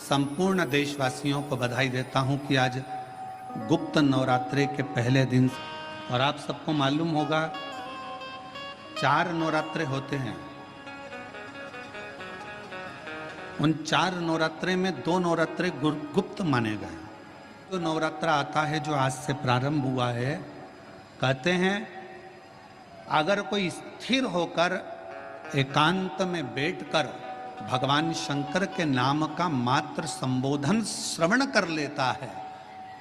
संपूर्ण देशवासियों को बधाई देता हूं कि आज गुप्त नवरात्रे के पहले दिन, और आप सबको मालूम होगा 4 नवरात्रे होते हैं। उन 4 नवरात्रे में 2 नवरात्रे गुप्त माने गए। तो नवरात्रा आता है जो आज से प्रारंभ हुआ है, कहते हैं अगर कोई स्थिर होकर एकांत में बैठकर भगवान शंकर के नाम का मात्र संबोधन श्रवण कर लेता है,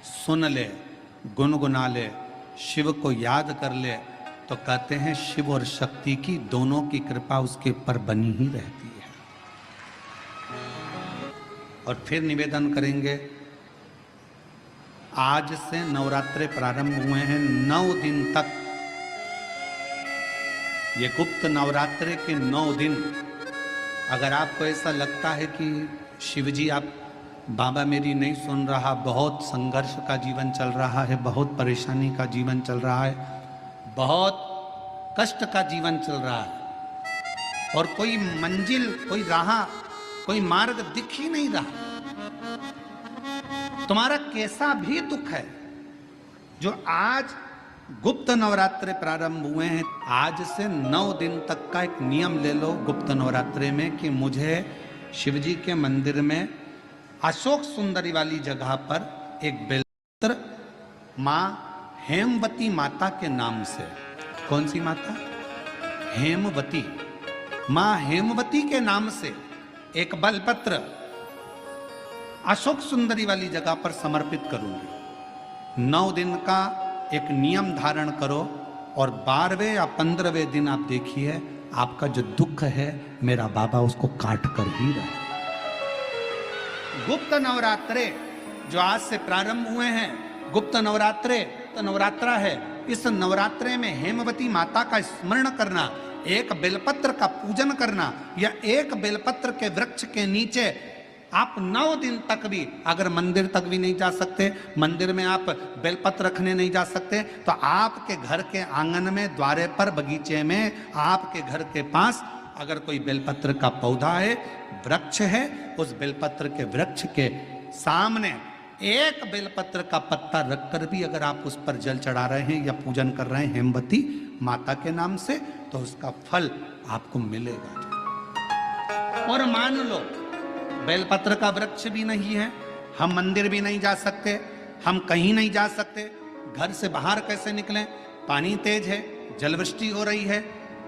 सुन ले, गुनगुना ले, शिव को याद कर ले, तो कहते हैं शिव और शक्ति की दोनों की कृपा उसके ऊपर बनी ही रहती है। और फिर निवेदन करेंगे, आज से नवरात्रे प्रारंभ हुए हैं, 9 दिन तक। ये गुप्त नवरात्रे के 9 दिन, अगर आपको ऐसा लगता है कि शिवजी आप बाबा मेरी नहीं सुन रहा, बहुत संघर्ष का जीवन चल रहा है, बहुत परेशानी का जीवन चल रहा है, बहुत कष्ट का जीवन चल रहा है और कोई मंजिल, कोई राह, कोई मार्ग दिख ही नहीं रहा, तुम्हारा कैसा भी दुख है, जो आज गुप्त नवरात्रे प्रारंभ हुए हैं, आज से 9 दिन तक का एक नियम ले लो गुप्त नवरात्रे में कि मुझे शिवजी के मंदिर में अशोक सुंदरी वाली जगह पर एक बेलपत्र माँ हेमवती माता के नाम से, कौन सी माता? हेमवती, माँ हेमवती के नाम से एक बेलपत्र अशोक सुंदरी वाली जगह पर समर्पित करूंगी। 9 दिन का एक नियम धारण करो और 12वें या 15वें दिन आप देखिए आपका जो दुख है मेरा बाबा उसको काट कर ही रहा। गुप्त नवरात्रे जो आज से प्रारंभ हुए हैं, गुप्त नवरात्रे तो नवरात्रा है, इस नवरात्रे में हेमवती माता का स्मरण करना, एक बेलपत्र का पूजन करना, या एक बेलपत्र के वृक्ष के नीचे आप 9 दिन तक भी, अगर मंदिर तक भी नहीं जा सकते, मंदिर में आप बेलपत्र रखने नहीं जा सकते, तो आपके घर के आंगन में, द्वारे पर, बगीचे में, आपके घर के पास अगर कोई बेलपत्र का पौधा है, वृक्ष है, उस बेलपत्र के वृक्ष के सामने एक बेलपत्र का पत्ता रखकर भी अगर आप उस पर जल चढ़ा रहे हैं या पूजन कर रहे हैं हेमवती माता के नाम से, तो उसका फल आपको मिलेगा। और मान लो बेलपत्र का वृक्ष भी नहीं है, हम मंदिर भी नहीं जा सकते, हम कहीं नहीं जा सकते, घर से बाहर कैसे निकलें, पानी तेज है, जलवृष्टि हो रही है,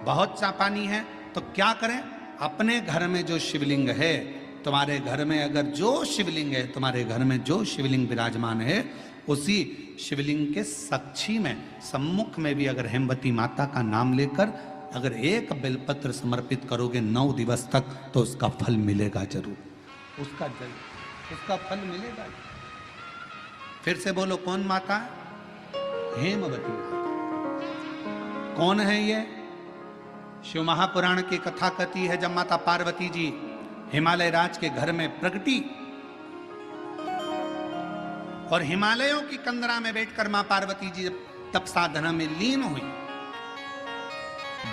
बहुत सा पानी है, तो क्या करें? अपने घर में जो शिवलिंग है, तुम्हारे घर में अगर जो शिवलिंग है, तुम्हारे घर में जो शिवलिंग विराजमान है, उसी शिवलिंग के साक्षी में, सम्मुख में भी अगर हेमवती माता का नाम लेकर अगर एक बेलपत्र समर्पित करोगे 9 दिवस तक, तो उसका फल मिलेगा जरूर, उसका फल मिलेगा। फिर से बोलो, कौन माता? हेमवती माता। कौन है ये? शिव महापुराण की कथा कहती है, जब माता पार्वती जी हिमालय राज के घर में प्रगटी और हिमालयों की कंदरा में बैठकर मां पार्वती जी तप साधना में लीन हुई,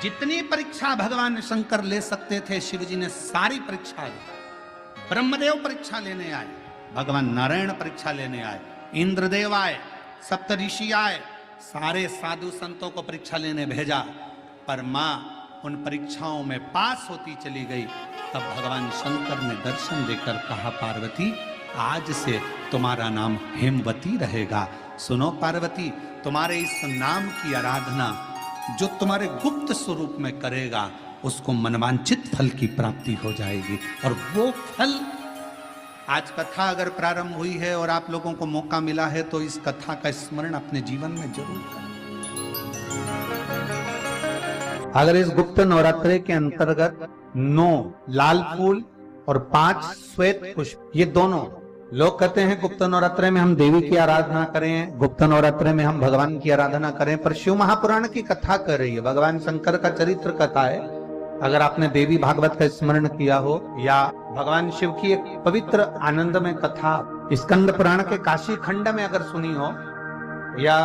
जितनी परीक्षा भगवान शंकर ले सकते थे शिव जी ने सारी परीक्षा ली। ब्रह्मदेव परीक्षा लेने आए, भगवान नारायण परीक्षा लेने आए, इंद्रदेव आए, सप्तऋषि आए, सारे साधु संतों को परीक्षा लेने भेजा, पर मां उन परीक्षाओं में पास होती चली गई। तब भगवान शंकर ने दर्शन देकर कहा, पार्वती आज से तुम्हारा नाम हेमवती रहेगा। सुनो पार्वती, तुम्हारे इस नाम की आराधना जो तुम्हारे गुप्त स्वरूप में करेगा, उसको मनवांचित फल की प्राप्ति हो जाएगी। और वो फल, आज कथा अगर प्रारंभ हुई है और आप लोगों को मौका मिला है, तो इस कथा का स्मरण अपने जीवन में जरूर करें। अगर इस गुप्त नवरात्रे के अंतर्गत 9 लाल फूल और 5 श्वेत पुष्प, ये दोनों, लोग कहते हैं गुप्त नवरात्रे में हम देवी की आराधना करें, गुप्त नवरात्रे में हम भगवान की आराधना करें, पर शिव महापुराण की कथा कर रही है, भगवान शंकर का चरित्र कथा है। अगर आपने देवी भागवत का स्मरण किया हो, या भगवान शिव की एक पवित्र आनंदमय कथा स्कंद पुराण के काशी खंड में अगर सुनी हो, या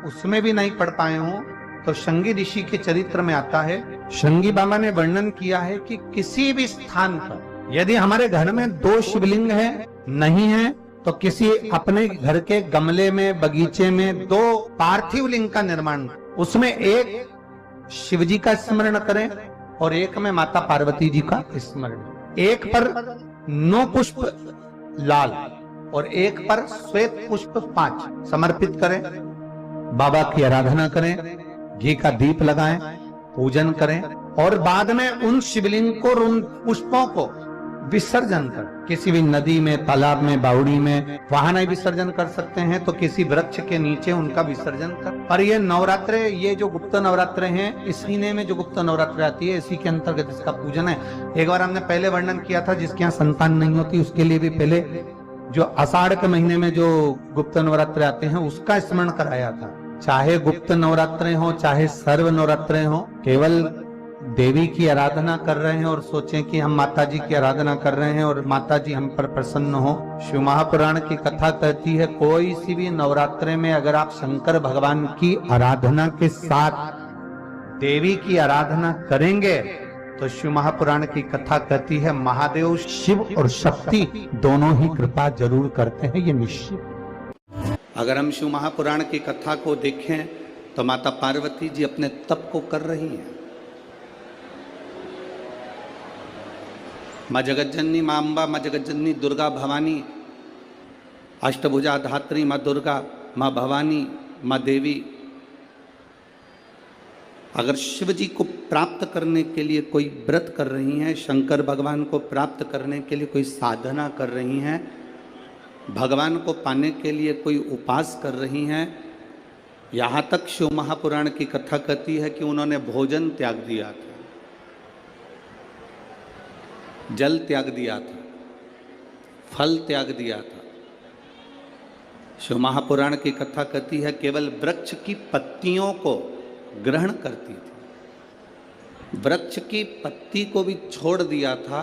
उसमें भी नहीं पढ़ पाए हो, तो शंगी ऋषि के चरित्र में आता है, शंगी बाबा ने वर्णन किया है कि किसी भी स्थान पर यदि हमारे घर में 2 शिवलिंग है, नहीं है, तो किसी अपने घर के गमले में, बगीचे में 2 पार्थिव लिंग का निर्माण, उसमें एक शिव जी का स्मरण करें और एक में माता पार्वती जी का स्मरण। एक पर 9 पुष्प लाल और एक पर श्वेत पुष्प 5 समर्पित करें, बाबा की आराधना करें, घी का दीप लगाएं, पूजन करें और बाद में उन शिवलिंग को, उन पुष्पों को विसर्जन कर, किसी भी नदी में, तालाब में, बावड़ी में, वहां नहीं विसर्जन कर सकते हैं तो किसी वृक्ष के नीचे उनका विसर्जन कर। और ये नवरात्रे, ये जो गुप्त नवरात्रे हैं, इस महीने में जो गुप्त नवरात्रे आती है, इसी के अंतर्गत इसका पूजन है। एक बार हमने पहले वर्णन किया था, जिसके यहाँ संतान नहीं होती उसके लिए भी पहले जो आषाढ़ के महीने में जो गुप्त नवरात्रे आते हैं उसका स्मरण कराया था। चाहे गुप्त नवरात्रे हो, चाहे सर्व नवरात्रे हो, केवल देवी की आराधना कर रहे हैं और सोचें कि हम माता जी की आराधना कर रहे हैं और माता जी हम पर प्रसन्न हो। शिव महापुराण की कथा कहती है, कोई सी भी नवरात्रे में अगर आप शंकर भगवान की आराधना के साथ देवी की आराधना करेंगे तो शिव महापुराण की कथा कहती है, महादेव शिव और शक्ति दोनों ही कृपा जरूर करते हैं, ये निश्चित। अगर हम शिव महापुराण की कथा को देखें तो माता पार्वती जी अपने तप को कर रही हैं। माँ जगज्जननी, माँ अम्बा, माँ जगज्जननी दुर्गा भवानी, अष्टभुजा धात्री माँ दुर्गा, माँ भवानी, माँ देवी, अगर शिव जी को प्राप्त करने के लिए कोई व्रत कर रही हैं, शंकर भगवान को प्राप्त करने के लिए कोई साधना कर रही हैं, भगवान को पाने के लिए कोई उपास कर रही हैं, यहाँ तक शिव महापुराण की कथा कहती है कि उन्होंने भोजन त्याग दिया था, जल त्याग दिया था, फल त्याग दिया था। शिव महापुराण की कथा कहती है केवल वृक्ष की पत्तियों को ग्रहण करती थी, वृक्ष की पत्ती को भी छोड़ दिया था।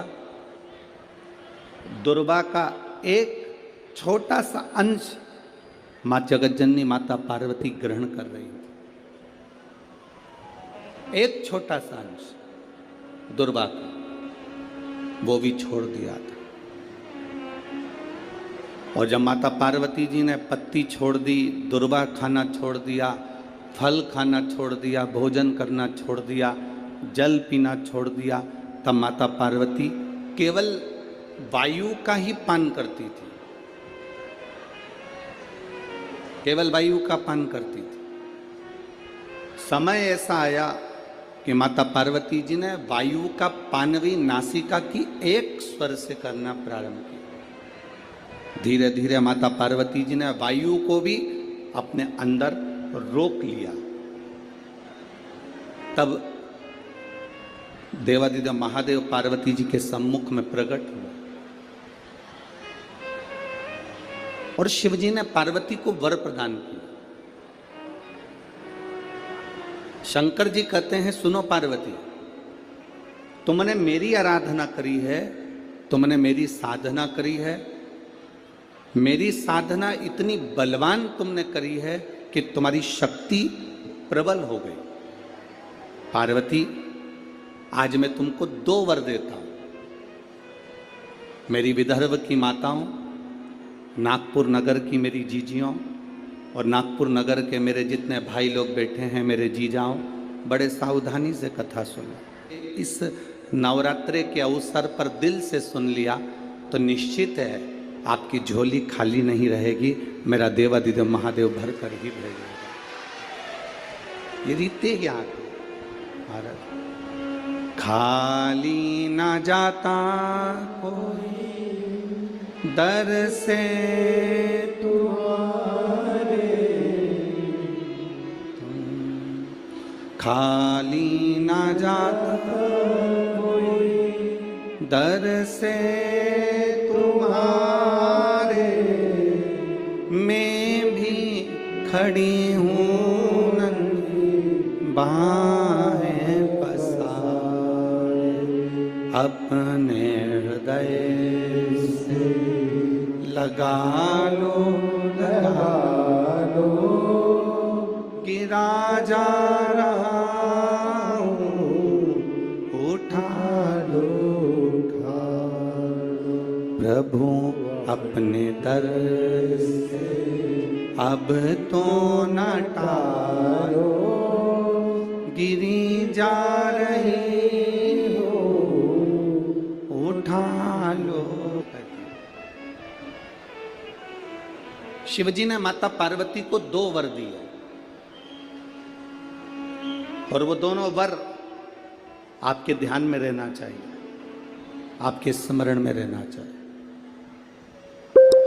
दुर्वा का एक छोटा सा अंश मां जगज्जननी माता पार्वती ग्रहण कर रही थी, एक छोटा सा अंश दुर्वा का, वो भी छोड़ दिया था। और जब माता पार्वती जी ने पत्ती छोड़ दी, दुर्वा खाना छोड़ दिया, फल खाना छोड़ दिया, भोजन करना छोड़ दिया, जल पीना छोड़ दिया, तब माता पार्वती केवल वायु का ही पान करती थी, केवल वायु का पान करती थी। समय ऐसा आया कि माता पार्वती जी ने वायु का पान भी नासिका की एक स्वर से करना प्रारंभ किया। धीरे धीरे माता पार्वती जी ने वायु को भी अपने अंदर रोक लिया। तब देवादिदेव महादेव पार्वती जी के सम्मुख में प्रकट हुआ और शिवजी ने पार्वती को वर प्रदान किया। शंकर जी कहते हैं, सुनो पार्वती, तुमने मेरी आराधना करी है, तुमने मेरी साधना करी है, मेरी साधना इतनी बलवान तुमने करी है कि तुम्हारी शक्ति प्रबल हो गई। पार्वती, आज मैं तुमको 2 वर देता हूं। मेरी विदर्भ की माताओं, नागपुर नगर की मेरी जीजियों और नागपुर नगर के मेरे जितने भाई लोग बैठे हैं, मेरे जीजाओं, बड़े सावधानी से कथा सुनो। इस नवरात्रे के अवसर पर दिल से सुन लिया तो निश्चित है आपकी झोली खाली नहीं रहेगी, मेरा देवादिदेव महादेव भर कर ही भेजेगा। ये रीते यहाँ भारत खाली ना जाता कोई दर से तुम्हारे, खाली ना जाता कोई दर से तुम्हारे, मैं भी खड़ी हूँ नन्ही बाहें पसारे, अपने हृदय से लगा लो गिरा जा रहा हूँ, उठा लो अपने दर से अब तो न टारो, गिरी जा रही हो उठा लो। शिवजी ने माता पार्वती को 2 वर दिए और वो दोनों वर आपके ध्यान में रहना चाहिए, आपके स्मरण में रहना चाहिए।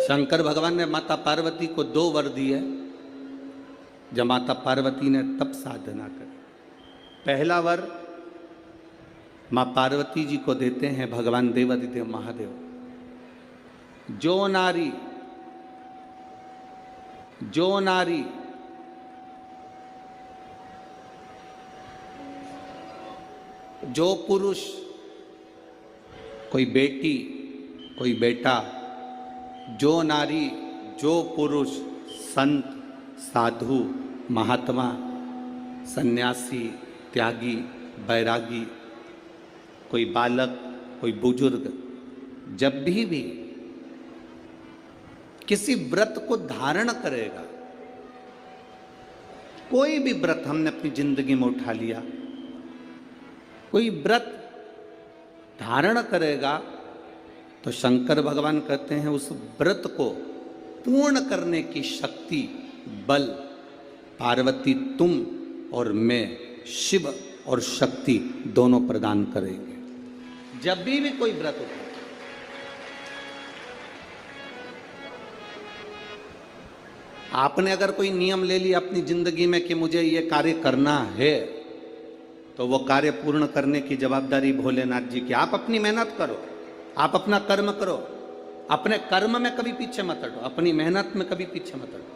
शंकर भगवान ने माता पार्वती को 2 वर दिए जब माता पार्वती ने तप साधना करी। पहला वर मां पार्वती जी को देते हैं भगवान देवादिदेव महादेव, जो नारी जो पुरुष, कोई बेटी कोई बेटा, जो नारी जो पुरुष, संत साधु महात्मा सन्यासी त्यागी बैरागी, कोई बालक कोई बुजुर्ग, जब भी किसी व्रत को धारण करेगा, कोई भी व्रत हमने अपनी जिंदगी में उठा लिया, कोई व्रत धारण करेगा तो शंकर भगवान कहते हैं उस व्रत को पूर्ण करने की शक्ति बल पार्वती तुम और मैं शिव और शक्ति दोनों प्रदान करेंगे। जब भी कोई व्रत उठा, आपने अगर कोई नियम ले लिया अपनी जिंदगी में कि मुझे ये कार्य करना है, तो वो कार्य पूर्ण करने की जवाबदारी भोलेनाथ जी की। आप अपनी मेहनत करो, आप अपना कर्म करो, अपने कर्म में कभी पीछे मत हटो, अपनी मेहनत में कभी पीछे मत हटो।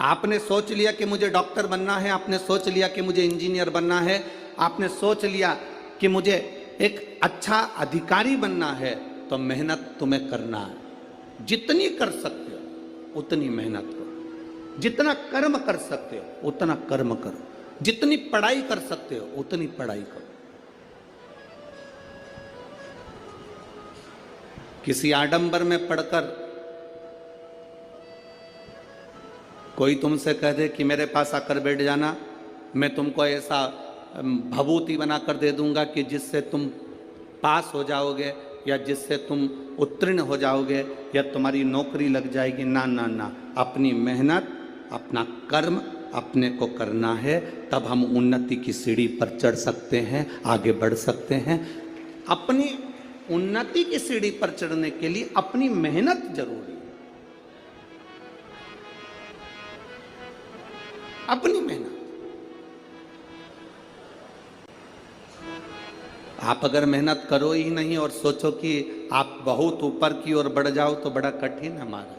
आपने सोच लिया कि मुझे डॉक्टर बनना है, आपने सोच लिया कि मुझे इंजीनियर बनना है, आपने सोच लिया कि मुझे एक अच्छा अधिकारी बनना है, तो मेहनत तुम्हें करना है। जितनी कर सकते हो उतनी मेहनत करो, जितना कर्म कर सकते हो उतना कर्म करो, जितनी पढ़ाई कर सकते हो उतनी पढ़ाई करो। किसी आडंबर में पढ़कर कोई तुमसे कह दे कि मेरे पास आकर बैठ जाना, मैं तुमको ऐसा भभूति बनाकर दे दूंगा कि जिससे तुम पास हो जाओगे या जिससे तुम उत्तीर्ण हो जाओगे या तुम्हारी नौकरी लग जाएगी। ना ना ना, अपनी मेहनत अपना कर्म अपने को करना है, तब हम उन्नति की सीढ़ी पर चढ़ सकते हैं, आगे बढ़ सकते हैं। अपनी उन्नति की सीढ़ी पर चढ़ने के लिए अपनी मेहनत जरूरी है, अपनी मेहनत। आप अगर मेहनत करो ही नहीं और सोचो कि आप बहुत ऊपर की ओर बढ़ जाओ तो बड़ा कठिन है हमारा।